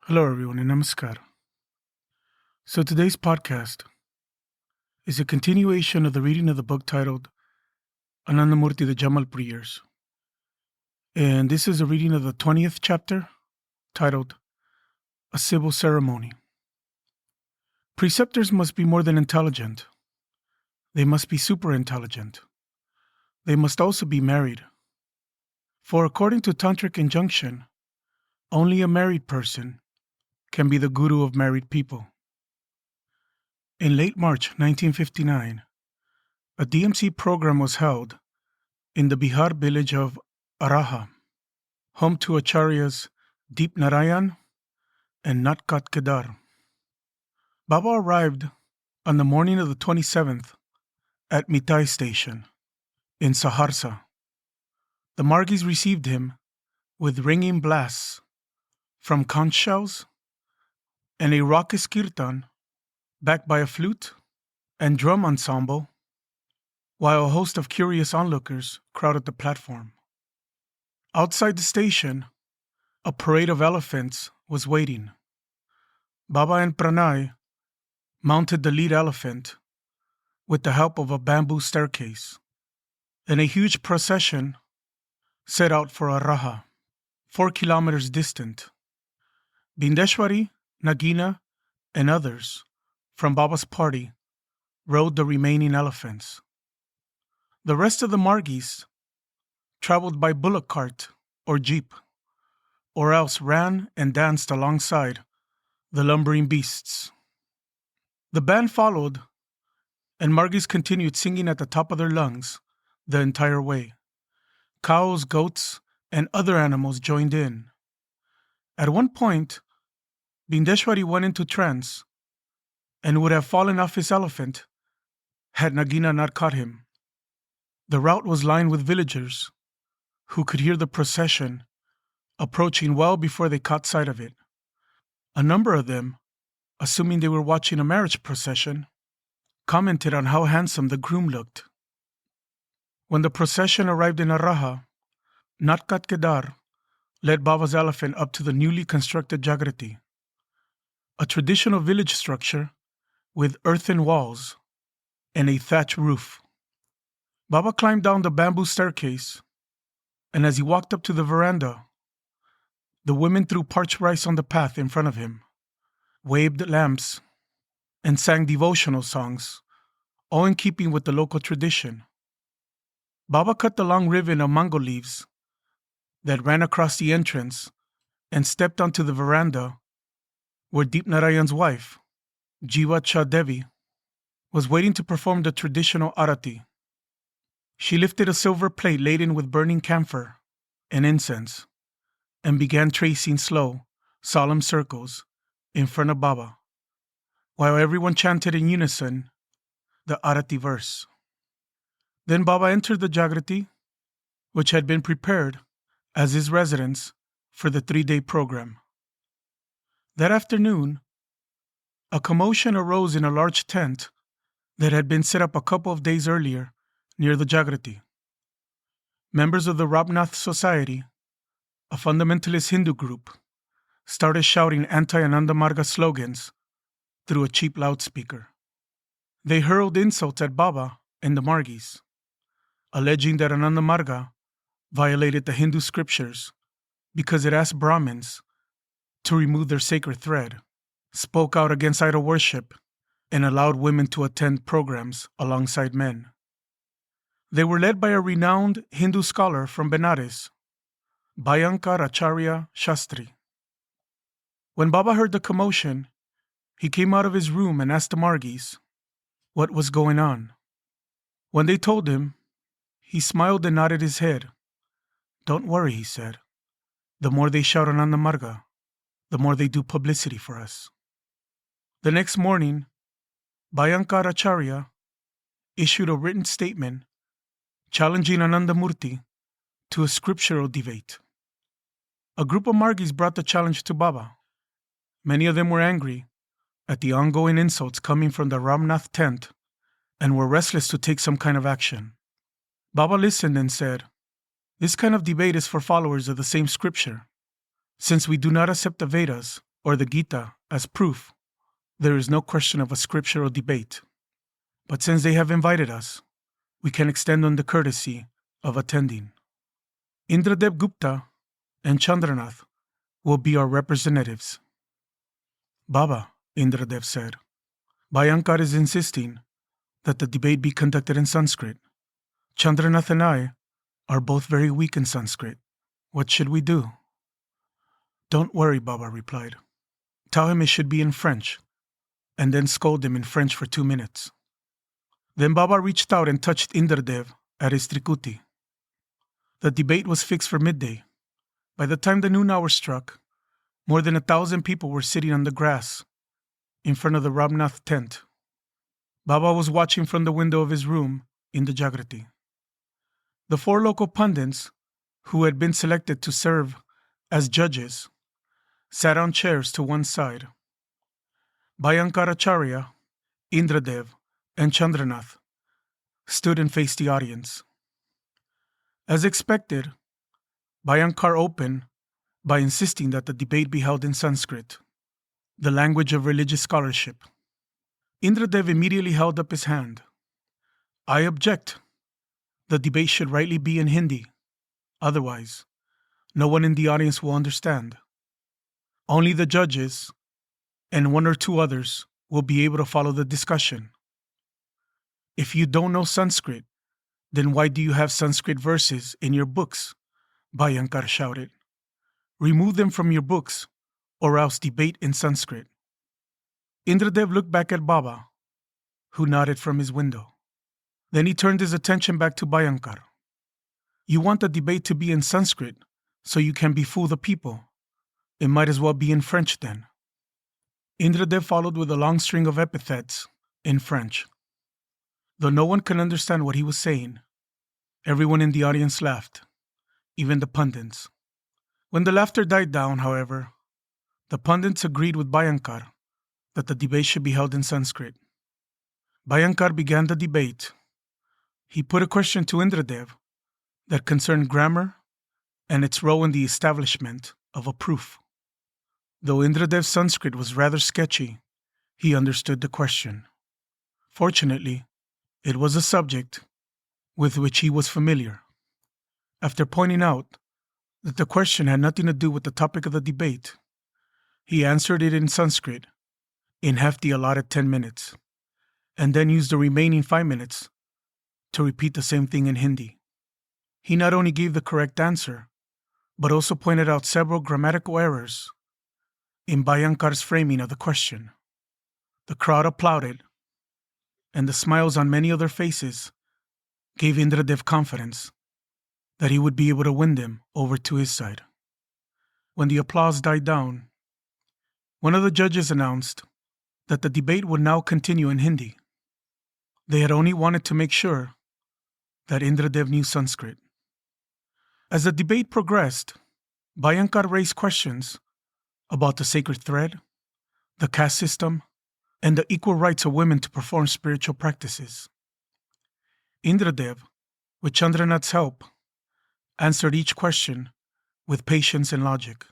Hello, everyone, and namaskar. So, today's podcast is a continuation of the reading of the book titled Anandamurti, the Jamalpur Years. And this is a reading of the 20th chapter titled A Civil Ceremony. Preceptors must be more than intelligent, they must be super intelligent. They must also be married. For according to Tantric injunction, only a married person can be the guru of married people. In late March 1959, a DMC program was held in the Bihar village of Araha, home to Acharyas Deep Narayan and Natkat Kedar. Baba arrived on the morning of the 27th at Mitai station in Saharsa. The Margis received him with ringing blasts from conch shells and a raucous kirtan backed by a flute and drum ensemble, while a host of curious onlookers crowded the platform. Outside the station, a parade of elephants was waiting. Baba and Pranay mounted the lead elephant with the help of a bamboo staircase, and a huge procession set out for Araha, 4 kilometers distant. Bindeshwari, Nagina, and others from Baba's party rode the remaining elephants. The rest of the Margis traveled by bullock cart or jeep, or else ran and danced alongside the lumbering beasts. The band followed, and Margis continued singing at the top of their lungs the entire way. Cows, goats, and other animals joined in. At one point, Bindeshwari went into trance and would have fallen off his elephant had Nagina not caught him. The route was lined with villagers who could hear the procession approaching well before they caught sight of it. A number of them, assuming they were watching a marriage procession, commented on how handsome the groom looked. When the procession arrived in Araha, Natkat Kedar led Baba's elephant up to the newly constructed Jagrati, a traditional village structure with earthen walls and a thatch roof. Baba climbed down the bamboo staircase, and as he walked up to the veranda, the women threw parched rice on the path in front of him, waved lamps, and sang devotional songs, all in keeping with the local tradition. Baba cut the long ribbon of mango leaves that ran across the entrance and stepped onto the veranda where Deep Narayan's wife, Jiva Devi, was waiting to perform the traditional arati. She lifted a silver plate laden with burning camphor and incense and began tracing slow, solemn circles in front of Baba, while everyone chanted in unison the arati verse. Then Baba entered the Jagrati, which had been prepared as his residence for the 3-day program. That afternoon, a commotion arose in a large tent that had been set up a couple of days earlier near the Jagrati. Members of the Ramnath Society, a fundamentalist Hindu group, started shouting anti-Anandamarga slogans through a cheap loudspeaker. They hurled insults at Baba and the Margis, alleging that Anandamarga violated the Hindu scriptures because it asked Brahmins to remove their sacred thread, spoke out against idol worship, and allowed women to attend programs alongside men. They were led by a renowned Hindu scholar from Benares, Bhayankar Acharya Shastri. When Baba heard the commotion, he came out of his room and asked the Margis what was going on. When they told him, he smiled and nodded his head. "Don't worry," he said. "The more they shout Anandamarga, the more they do publicity for us." The next morning, Bhayankar Acharya issued a written statement challenging Anandamurti to a scriptural debate. A group of Margis brought the challenge to Baba. Many of them were angry at the ongoing insults coming from the Ramnath tent and were restless to take some kind of action. Baba listened and said, "This kind of debate is for followers of the same scripture. Since we do not accept the Vedas or the Gita as proof, there is no question of a scriptural debate. But since they have invited us, we can extend on the courtesy of attending. Indradev Gupta and Chandranath will be our representatives. Baba, Indradev said, Bhayankar is insisting that the debate be conducted in Sanskrit. Chandranath and I are both very weak in Sanskrit. What should we do? Don't worry, Baba replied. Tell him it should be in French, and then scold him in French for 2 minutes. Then Baba reached out and touched Indradev at his trikuti. The debate was fixed for midday. By the time the noon hour struck, more than 1,000 people were sitting on the grass in front of the Ramnath tent. Baba was watching from the window of his room in the Jagrati. The 4 local pundits, who had been selected to serve as judges, sat on chairs to one side. Bhayankaracharya, Indradev, and Chandranath stood and faced the audience. As expected, Bhayankar opened by insisting that the debate be held in Sanskrit, the language of religious scholarship. Indradev immediately held up his hand. I object. The debate should rightly be in Hindi. Otherwise, no one in the audience will understand. Only the judges and 1 or 2 others will be able to follow the discussion. If you don't know Sanskrit, then why do you have Sanskrit verses in your books? Bhayankar shouted. Remove them from your books, or else debate in Sanskrit. Indradev looked back at Baba, who nodded from his window. Then he turned his attention back to Bhayankar. You want the debate to be in Sanskrit, so you can befool the people. It might as well be in French then. Indradev followed with a long string of epithets in French. Though no one could understand what he was saying, everyone in the audience laughed, even the pundits. When the laughter died down, however, the pundits agreed with Bhayankar that the debate should be held in Sanskrit. Bhayankar began the debate. He put a question to Indradev that concerned grammar and its role in the establishment of a proof. Though Indradev's Sanskrit was rather sketchy, he understood the question. Fortunately, it was a subject with which he was familiar. After pointing out that the question had nothing to do with the topic of the debate, he answered it in Sanskrit in half the allotted 10 minutes, and then used the remaining 5 minutes to repeat the same thing in Hindi. He not only gave the correct answer, but also pointed out several grammatical errors in Bhayankar's framing of the question. The crowd applauded, and the smiles on many other faces gave Indradev confidence that he would be able to win them over to his side. When the applause died down, one of the judges announced that the debate would now continue in Hindi. They had only wanted to make sure that Indradev knew Sanskrit. As the debate progressed, Bhayankar raised questions about the sacred thread, the caste system, and the equal rights of women to perform spiritual practices. Indradev, with Chandranath's help, answered each question with patience and logic.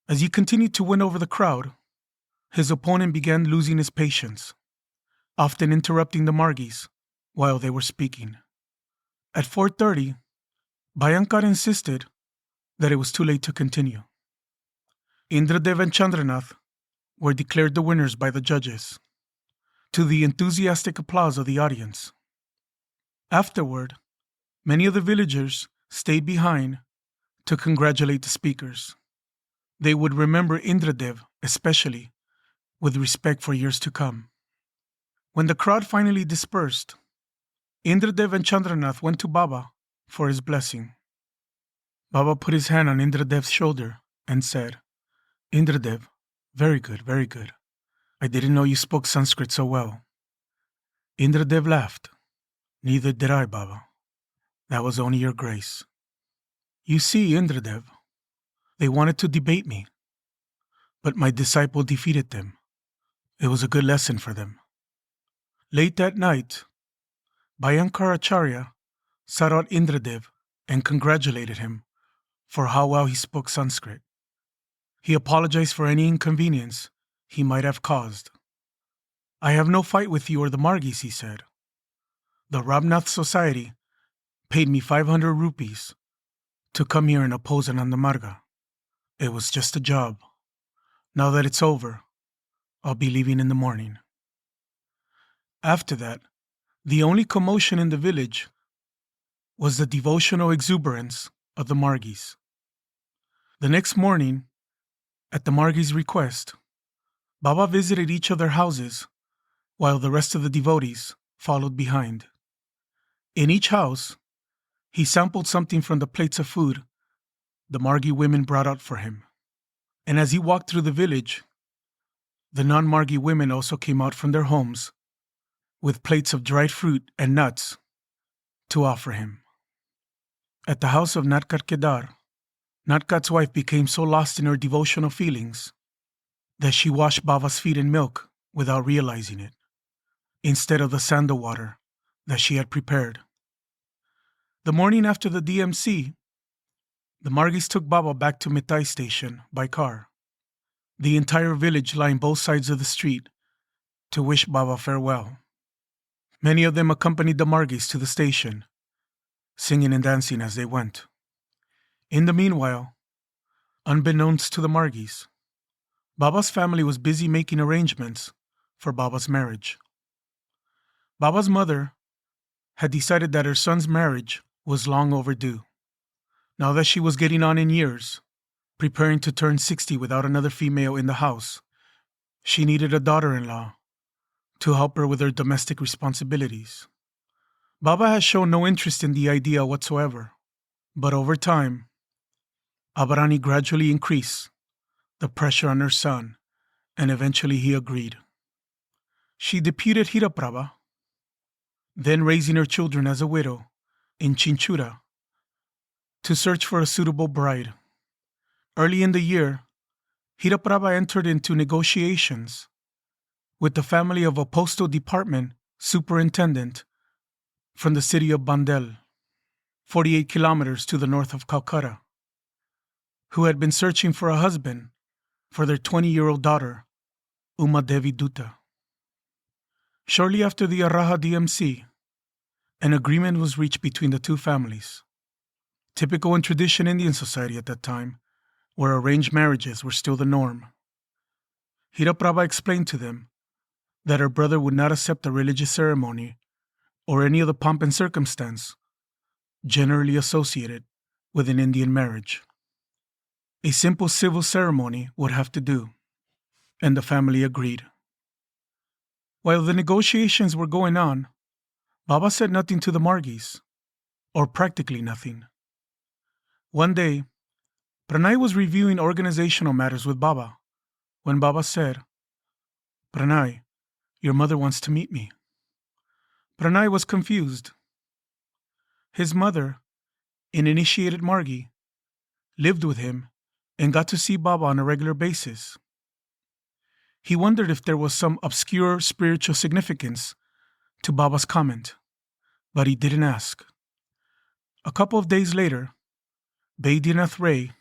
As he continued to win over the crowd, his opponent began losing his patience, often interrupting the Margis while they were speaking. At 4:30, Bhayankar insisted that it was too late to continue. Indradev and Chandranath were declared the winners by the judges, to the enthusiastic applause of the audience. Afterward, many of the villagers stayed behind to congratulate the speakers. They would remember Indradev especially with respect for years to come. When the crowd finally dispersed, Indradev and Chandranath went to Baba for his blessing. Baba put his hand on Indradev's shoulder and said, Indradev, very good, very good. I didn't know you spoke Sanskrit so well. Indradev laughed. Neither did I, Baba. That was only your grace. You see, Indradev, they wanted to debate me, but my disciple defeated them. It was a good lesson for them. Late that night, Bhayankaracharya sought out Indradev and congratulated him for how well he spoke Sanskrit. He apologized for any inconvenience he might have caused. "I have no fight with you or the Margis," he said. "The Ramnath Society paid me 500 rupees to come here and oppose Anandamarga. It was just a job. Now that it's over, I'll be leaving in the morning." After that, the only commotion in the village was the devotional exuberance of the Margis. The next morning, at the Margis' request, Baba visited each of their houses while the rest of the devotees followed behind. In each house, he sampled something from the plates of food the Margi women brought out for him. And as he walked through the village, the non-Margi women also came out from their homes with plates of dried fruit and nuts to offer him. At the house of Natkat Kedar, Natkat's wife became so lost in her devotional feelings that she washed Baba's feet in milk without realizing it, instead of the sandal water that she had prepared. The morning after the DMC, the Margis took Baba back to Mitai station by car. The entire village lined both sides of the street to wish Baba farewell. Many of them accompanied the Margis to the station, singing and dancing as they went. In the meanwhile, unbeknownst to the Margis, Baba's family was busy making arrangements for Baba's marriage. Baba's mother had decided that her son's marriage was long overdue. Now that she was getting on in years, preparing to turn 60 without another female in the house, she needed a daughter-in-law to help her with her domestic responsibilities. Baba has shown no interest in the idea whatsoever, but over time, Abarani gradually increased the pressure on her son, and eventually he agreed. She deputed Hiraprabha, then raising her children as a widow in Chinchura, to search for a suitable bride. Early in the year, Hiraprabha entered into negotiations with the family of a postal department superintendent from the city of Bandel, 48 kilometers to the north of Calcutta, who had been searching for a husband for their 20-year-old daughter, Uma Devi Dutta. Shortly after the Araha DMC, an agreement was reached between the two families. Typical in tradition Indian society at that time, where arranged marriages were still the norm. Hiraprabha explained to them that her brother would not accept a religious ceremony or any of the pomp and circumstance generally associated with an Indian marriage. A simple civil ceremony would have to do, and the family agreed. While the negotiations were going on, Baba said nothing to the Margis, or practically nothing. One day, Pranay was reviewing organizational matters with Baba when Baba said, "Pranay, your mother wants to meet me." Pranay was confused. His mother, an initiated Margi, lived with him and got to see Baba on a regular basis. He wondered if there was some obscure spiritual significance to Baba's comment, but he didn't ask. A couple of days later, Baidyanath Ray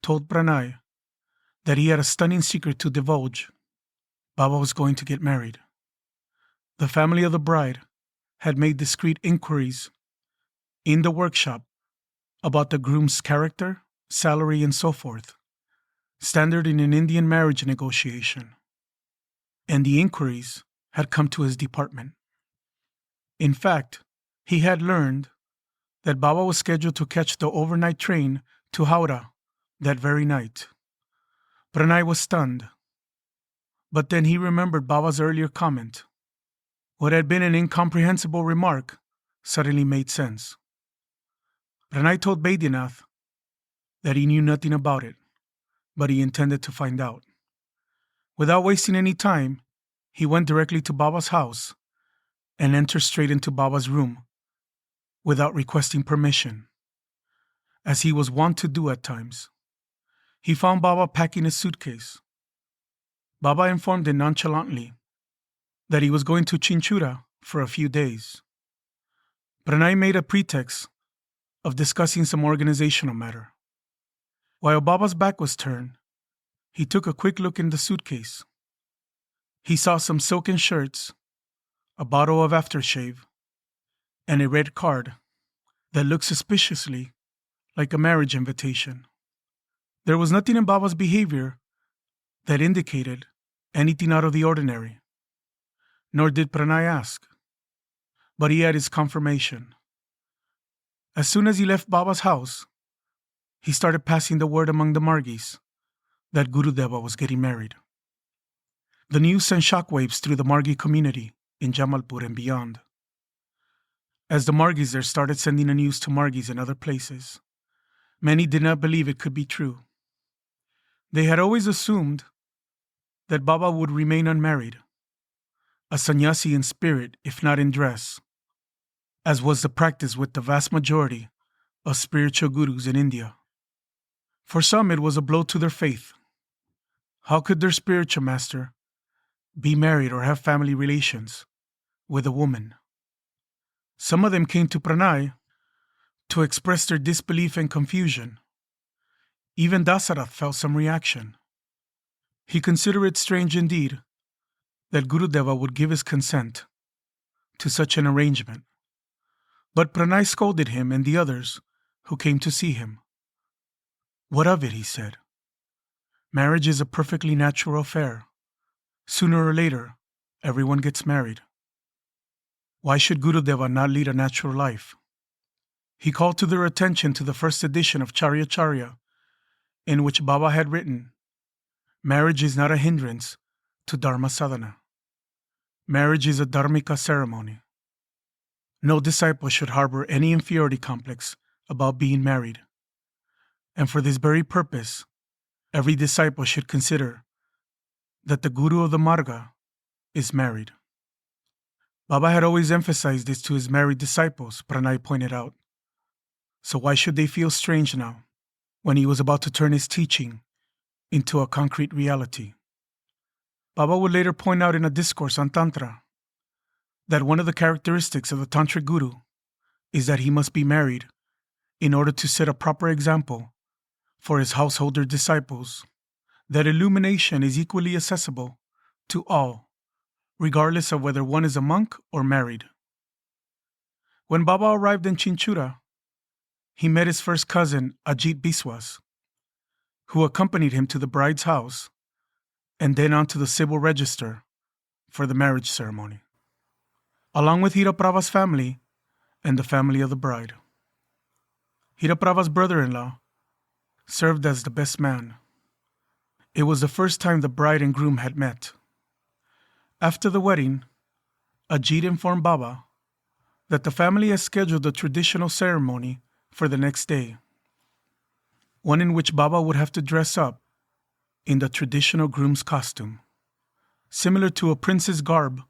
told Pranay that he had a stunning secret to divulge. Baba was going to get married. The family of the bride had made discreet inquiries in the workshop about the groom's character, salary, and so forth, standard in an Indian marriage negotiation. And the inquiries had come to his department. In fact, he had learned that Baba was scheduled to catch the overnight train to Howrah that very night. Pranay was stunned. But then he remembered Baba's earlier comment. What had been an incomprehensible remark suddenly made sense. Pranay told Baidyanath that he knew nothing about it, but he intended to find out. Without wasting any time, he went directly to Baba's house and entered straight into Baba's room without requesting permission, as he was wont to do at times. He found Baba packing his suitcase. Baba informed him nonchalantly that he was going to Chinchura for a few days. Pranay made a pretext of discussing some organizational matter. While Baba's back was turned, He took a quick look in the suitcase. He saw some silken shirts, a bottle of aftershave, and a red card that looked suspiciously like a marriage invitation. There was nothing in Baba's behavior that indicated anything out of the ordinary, nor did Pranay ask. But he had his confirmation. As soon as he left Baba's house, he started passing the word among the Margis that Gurudeva was getting married. The news sent shockwaves through the Margi community in Jamalpur and beyond. As the Margis there started sending the news to Margis in other places, many did not believe it could be true. They had always assumed that Baba would remain unmarried, a sannyasi in spirit if not in dress, as was the practice with the vast majority of spiritual gurus in India. For some, it was a blow to their faith. How could their spiritual master be married or have family relations with a woman? Some of them came to Pranay to express their disbelief and confusion. Even Dasarath felt some reaction. He considered it strange indeed that Gurudeva would give his consent to such an arrangement. But Pranay scolded him and the others who came to see him. What of it, he said. Marriage is a perfectly natural affair. Sooner or later, everyone gets married. Why should Gurudeva not lead a natural life? He called to their attention to the first edition of Charya Charya, in which Baba had written, "Marriage is not a hindrance to Dharma sadhana. Marriage is a dharmika ceremony. No disciple should harbor any inferiority complex about being married. And for this very purpose, every disciple should consider that the Guru of the Marga is married." Baba had always emphasized this to his married disciples, Pranay pointed out. So why should they feel strange now, when he was about to turn his teaching into a concrete reality? Baba would later point out in a discourse on Tantra that one of the characteristics of the Tantric Guru is that he must be married in order to set a proper example for his householder disciples, that illumination is equally accessible to all, regardless of whether one is a monk or married. When Baba arrived in Chinchura, he met his first cousin, Ajit Biswas, who accompanied him to the bride's house and then on to the civil register for the marriage ceremony, along with Hiraprava's family and the family of the bride. Hiraprava's brother-in-law served as the best man. It was the first time the bride and groom had met. After the wedding, Ajit informed Baba that the family had scheduled a traditional ceremony for the next day, one in which Baba would have to dress up in the traditional groom's costume, similar to a prince's garb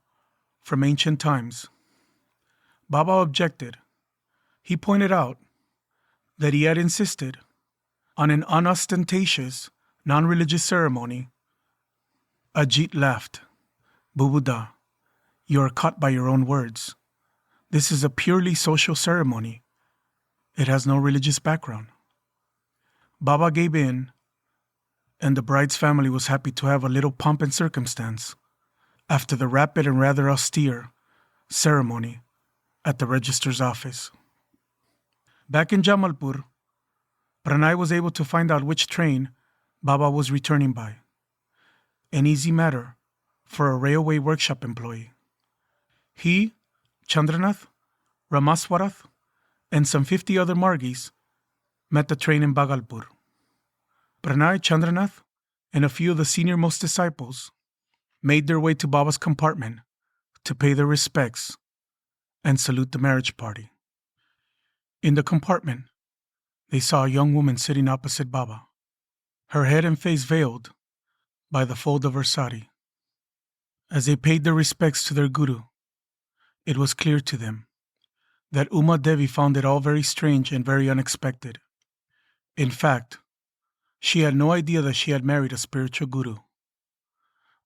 from ancient times. Baba objected. He pointed out that he had insisted on an unostentatious, non-religious ceremony. Ajit laughed. "Bubuda, you are caught by your own words. This is a purely social ceremony. It has no religious background." Baba gave in, and the bride's family was happy to have a little pomp and circumstance after the rapid and rather austere ceremony at the registrar's office. Back in Jamalpur, Pranay was able to find out which train Baba was returning by. An easy matter for a railway workshop employee. He, Chandranath, Ramaswarath, and some 50 other Margis met the train in Bhagalpur. Pranay, Chandranath, and a few of the senior-most disciples made their way to Baba's compartment to pay their respects and salute the marriage party. In the compartment, they saw a young woman sitting opposite Baba, her head and face veiled by the fold of her sari. As they paid their respects to their Guru, it was clear to them that Uma Devi found it all very strange and very unexpected. In fact, she had no idea that she had married a spiritual guru.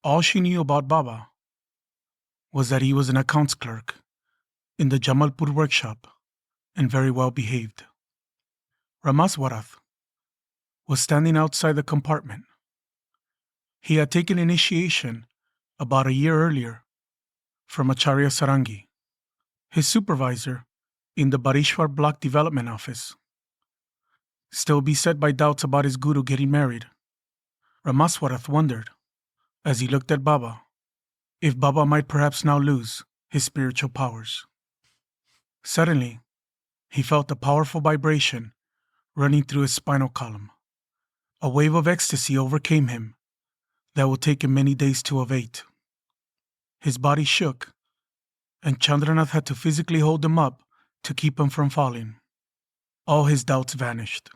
All she knew about Baba was that he was an accounts clerk in the Jamalpur workshop and very well behaved. Ramaswarath was standing outside the compartment. He had taken initiation about a year earlier from Acharya Sarangi, his supervisor in the Barishwar Block Development Office. Still beset by doubts about his guru getting married, Ramaswarath wondered, as he looked at Baba, if Baba might perhaps now lose his spiritual powers. Suddenly, he felt a powerful vibration running through his spinal column. A wave of ecstasy overcame him that would take him many days to evade. His body shook, and Chandranath had to physically hold him up to keep him from falling. All his doubts vanished.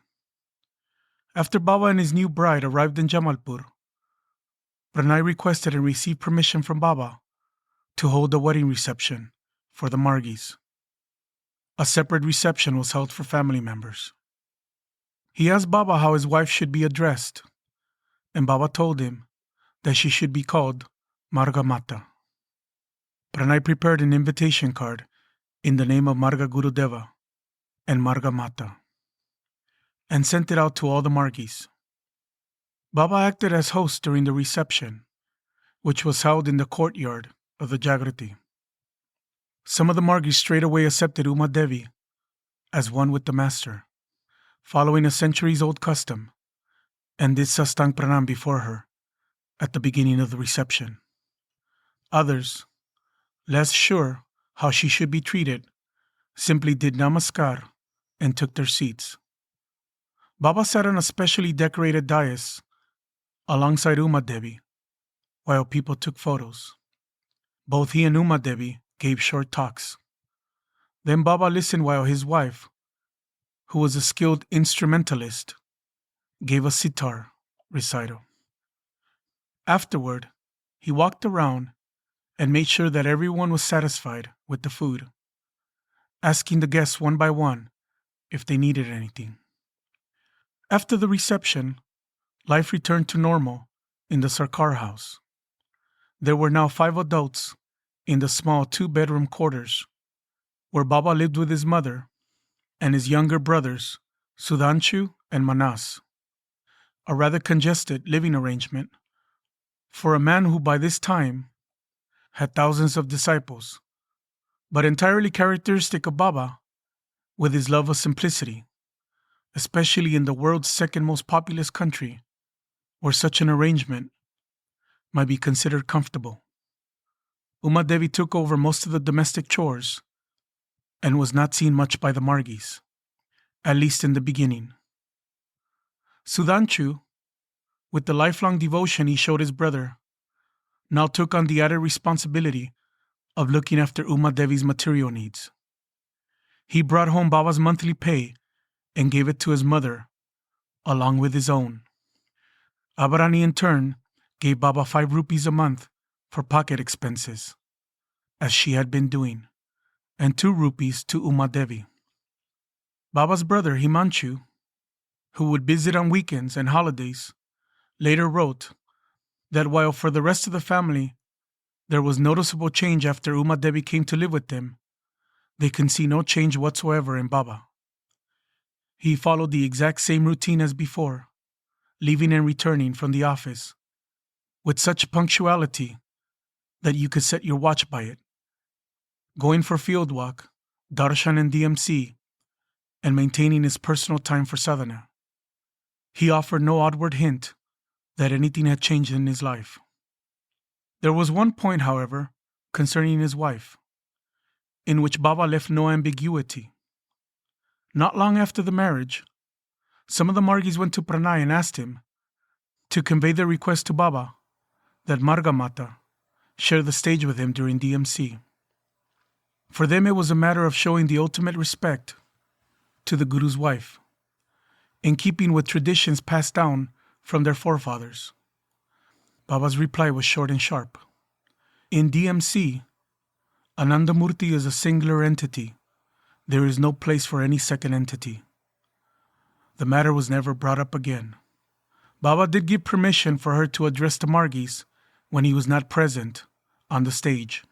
After Baba and his new bride arrived in Jamalpur, Pranay requested and received permission from Baba to hold a wedding reception for the Margis. A separate reception was held for family members. He asked Baba how his wife should be addressed, and Baba told him that she should be called Marga Mata. Pranay prepared an invitation card in the name of Marga Gurudeva and Marga Mata, and sent it out to all the Margis. Baba acted as host during the reception, which was held in the courtyard of the Jagrati. Some of the Margis straightaway accepted Uma Devi as one with the master, following a centuries-old custom, and did Sastang Pranam before her at the beginning of the reception. Others, less sure how she should be treated, simply did Namaskar and took their seats. Baba sat on a specially decorated dais alongside Uma Devi while people took photos. Both he and Uma Devi gave short talks. Then Baba listened while his wife, who was a skilled instrumentalist, gave a sitar recital. Afterward, he walked around and made sure that everyone was satisfied with the food, asking the guests one by one if they needed anything. After the reception, life returned to normal in the Sarkar house. There were now 5 adults in the small 2-bedroom quarters where Baba lived with his mother and his younger brothers, Sudhanshu and Manas. A rather congested living arrangement for a man who by this time had thousands of disciples, but entirely characteristic of Baba with his love of simplicity, especially in the world's second most populous country, where such an arrangement might be considered comfortable. Uma Devi took over most of the domestic chores and was not seen much by the Margis, at least in the beginning. Sudhanshu, with the lifelong devotion he showed his brother, now took on the added responsibility of looking after Uma Devi's material needs. He brought home Baba's monthly pay and gave it to his mother, along with his own. Abarani in turn gave Baba 5 rupees a month for pocket expenses, as she had been doing, and 2 rupees to Uma Devi. Baba's brother Himanshu, who would visit on weekends and holidays, later wrote that while for the rest of the family there was noticeable change after Uma Devi came to live with them, they can see no change whatsoever in Baba. He followed the exact same routine as before, leaving and returning from the office with such punctuality that you could set your watch by it, going for field walk, darshan and DMC, and maintaining his personal time for sadhana. He offered no outward hint that anything had changed in his life. There was one point, however, concerning his wife, in which Baba left no ambiguity. Not long after the marriage, some of the Margis went to Pranay and asked him to convey their request to Baba that Marga Mata share the stage with him during DMC. For them it was a matter of showing the ultimate respect to the Guru's wife, in keeping with traditions passed down from their forefathers. Baba's reply was short and sharp. In DMC, Anandamurti is a singular entity. There is no place for any second entity. The matter was never brought up again. Baba did give permission for her to address the Margis when he was not present on the stage.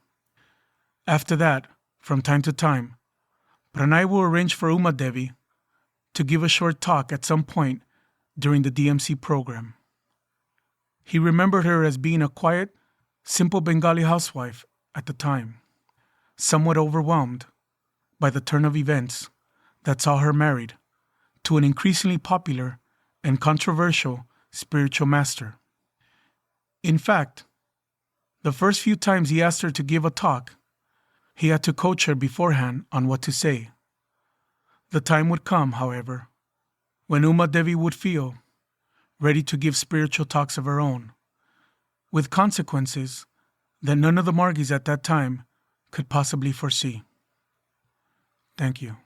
After that, from time to time, Pranay will arrange for Uma Devi to give a short talk at some point during the DMC program. He remembered her as being a quiet, simple Bengali housewife at the time, somewhat overwhelmed by the turn of events that saw her married to an increasingly popular and controversial spiritual master. In fact, the first few times he asked her to give a talk, he had to coach her beforehand on what to say. The time would come, however, when Uma Devi would feel ready to give spiritual talks of her own, with consequences that none of the Margis at that time could possibly foresee. Thank you.